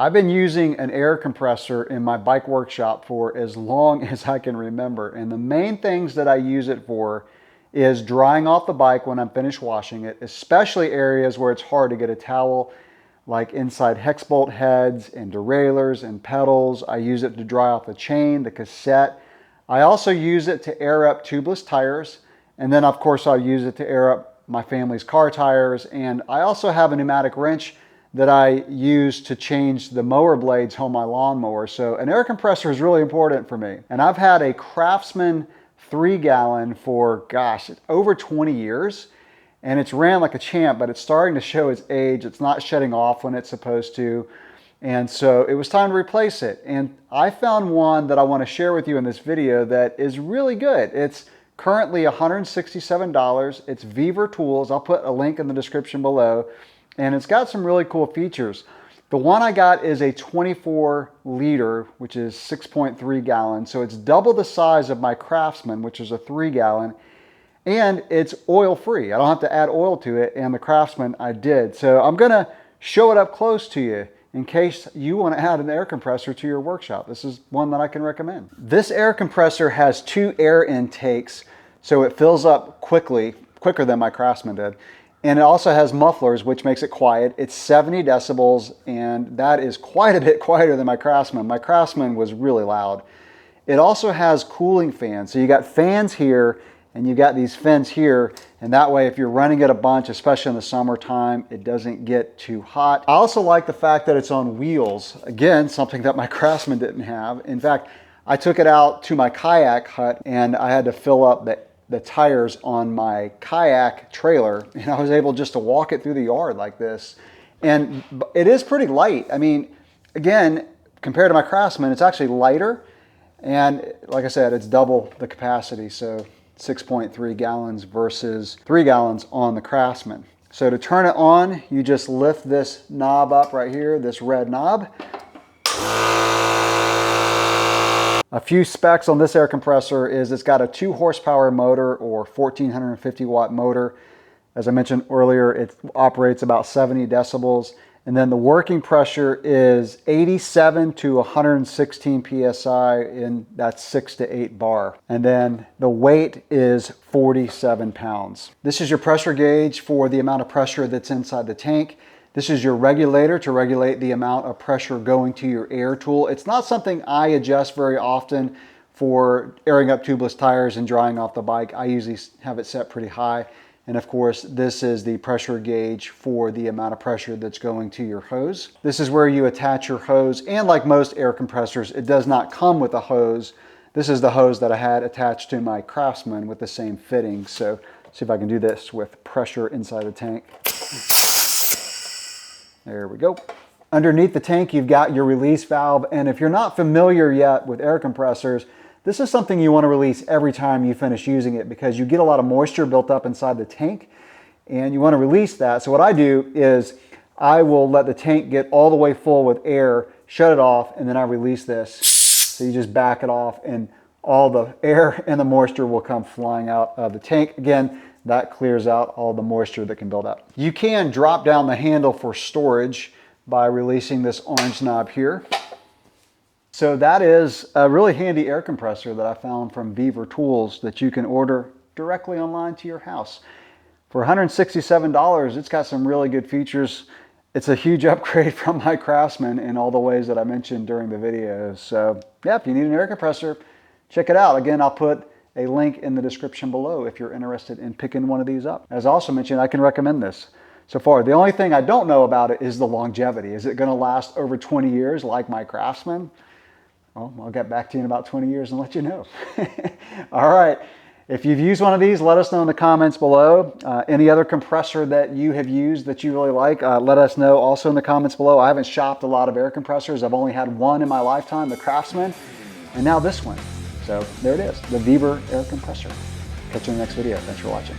I've been using an air compressor in my bike workshop for as long as I can remember. And the main things that I use it for is drying off the bike when I'm finished washing it, especially areas where it's hard to get a towel, like inside hex bolt heads and derailleurs and pedals. I use it to dry off the chain, the cassette. I also use it to air up tubeless tires. And then of course I'll use it to air up my family's car tires. And I also have a pneumatic wrench that I use to change the mower blades on my lawnmower. So an air compressor is really important for me. And I've had a Craftsman 3-gallon for, gosh, over 20 years. And it's ran like a champ, but it's starting to show its age. It's not shutting off when it's supposed to. And so it was time to replace it. And I found one that I want to share with you in this video that is really good. It's currently $167. It's Vevor Tools. I'll put a link in the description below. And it's got some really cool features. The one I got is a 24 liter, which is 6.3 gallons. So it's double the size of my Craftsman, which is a 3-gallon. And it's oil free. I don't have to add oil to it, and the Craftsman I did. So I'm gonna show it up close to you in case you want to add an air compressor to your workshop. This is one that I can recommend. This air compressor has 2 air intakes, so it fills up quicker than my Craftsman did. And it also has mufflers, which makes it quiet. It's 70 decibels, and that is quite a bit quieter than my Craftsman. My Craftsman was really loud. It also has cooling fans. So you got fans here, and you got these fins here, and that way if you're running it a bunch, especially in the summertime, it doesn't get too hot. I also like the fact that it's on wheels. Again, something that my Craftsman didn't have. In fact, I took it out to my kayak hut and I had to fill up the tires on my kayak trailer, and I was able just to walk it through the yard like this. And it is pretty light. I mean, again, compared to my Craftsman, it's actually lighter. And like I said, it's double the capacity. So 6.3 gallons versus 3 gallons on the Craftsman. So to turn it on, you just lift this knob up right here, this red knob. A few specs on this air compressor is it's got a 2 horsepower motor or 1450 watt motor. As I mentioned earlier, it operates about 70 decibels. And then the working pressure is 87 to 116 PSI, and that's 6 to 8 bar. And then the weight is 47 pounds. This is your pressure gauge for the amount of pressure that's inside the tank. This is your regulator to regulate the amount of pressure going to your air tool. It's not something I adjust very often for airing up tubeless tires and drying off the bike. I usually have it set pretty high. And of course, this is the pressure gauge for the amount of pressure that's going to your hose. This is where you attach your hose. And like most air compressors, it does not come with a hose. This is the hose that I had attached to my Craftsman with the same fitting. So see if I can do this with pressure inside the tank. There we go. Underneath the tank, you've got your release valve. And if you're not familiar yet with air compressors, this is something you want to release every time you finish using it because you get a lot of moisture built up inside the tank and you want to release that. So what I do is I will let the tank get all the way full with air, shut it off, and then I release this. So you just back it off and all the air and the moisture will come flying out of the tank. Again, that clears out all the moisture that can build up. You can drop down the handle for storage by releasing this orange knob here. So that is a really handy air compressor that I found from Vevor Tools that you can order directly online to your house. For $167, it's got some really good features. It's a huge upgrade from my Craftsman in all the ways that I mentioned during the video. So yeah, if you need an air compressor, check it out. Again, I'll put a link in the description below if you're interested in picking one of these up. As I also mentioned, I can recommend this so far. The only thing I don't know about it is the longevity. Is it going to last over 20 years like my Craftsman? Well, I'll get back to you in about 20 years and let you know. All right. If you've used one of these, let us know in the comments below. Any other compressor that you have used that you really like, let us know also in the comments below. I haven't shopped a lot of air compressors. I've only had one in my lifetime, the Craftsman, and now this one. So there it is, the Vevor Air Compressor. Catch you in the next video. Thanks for watching.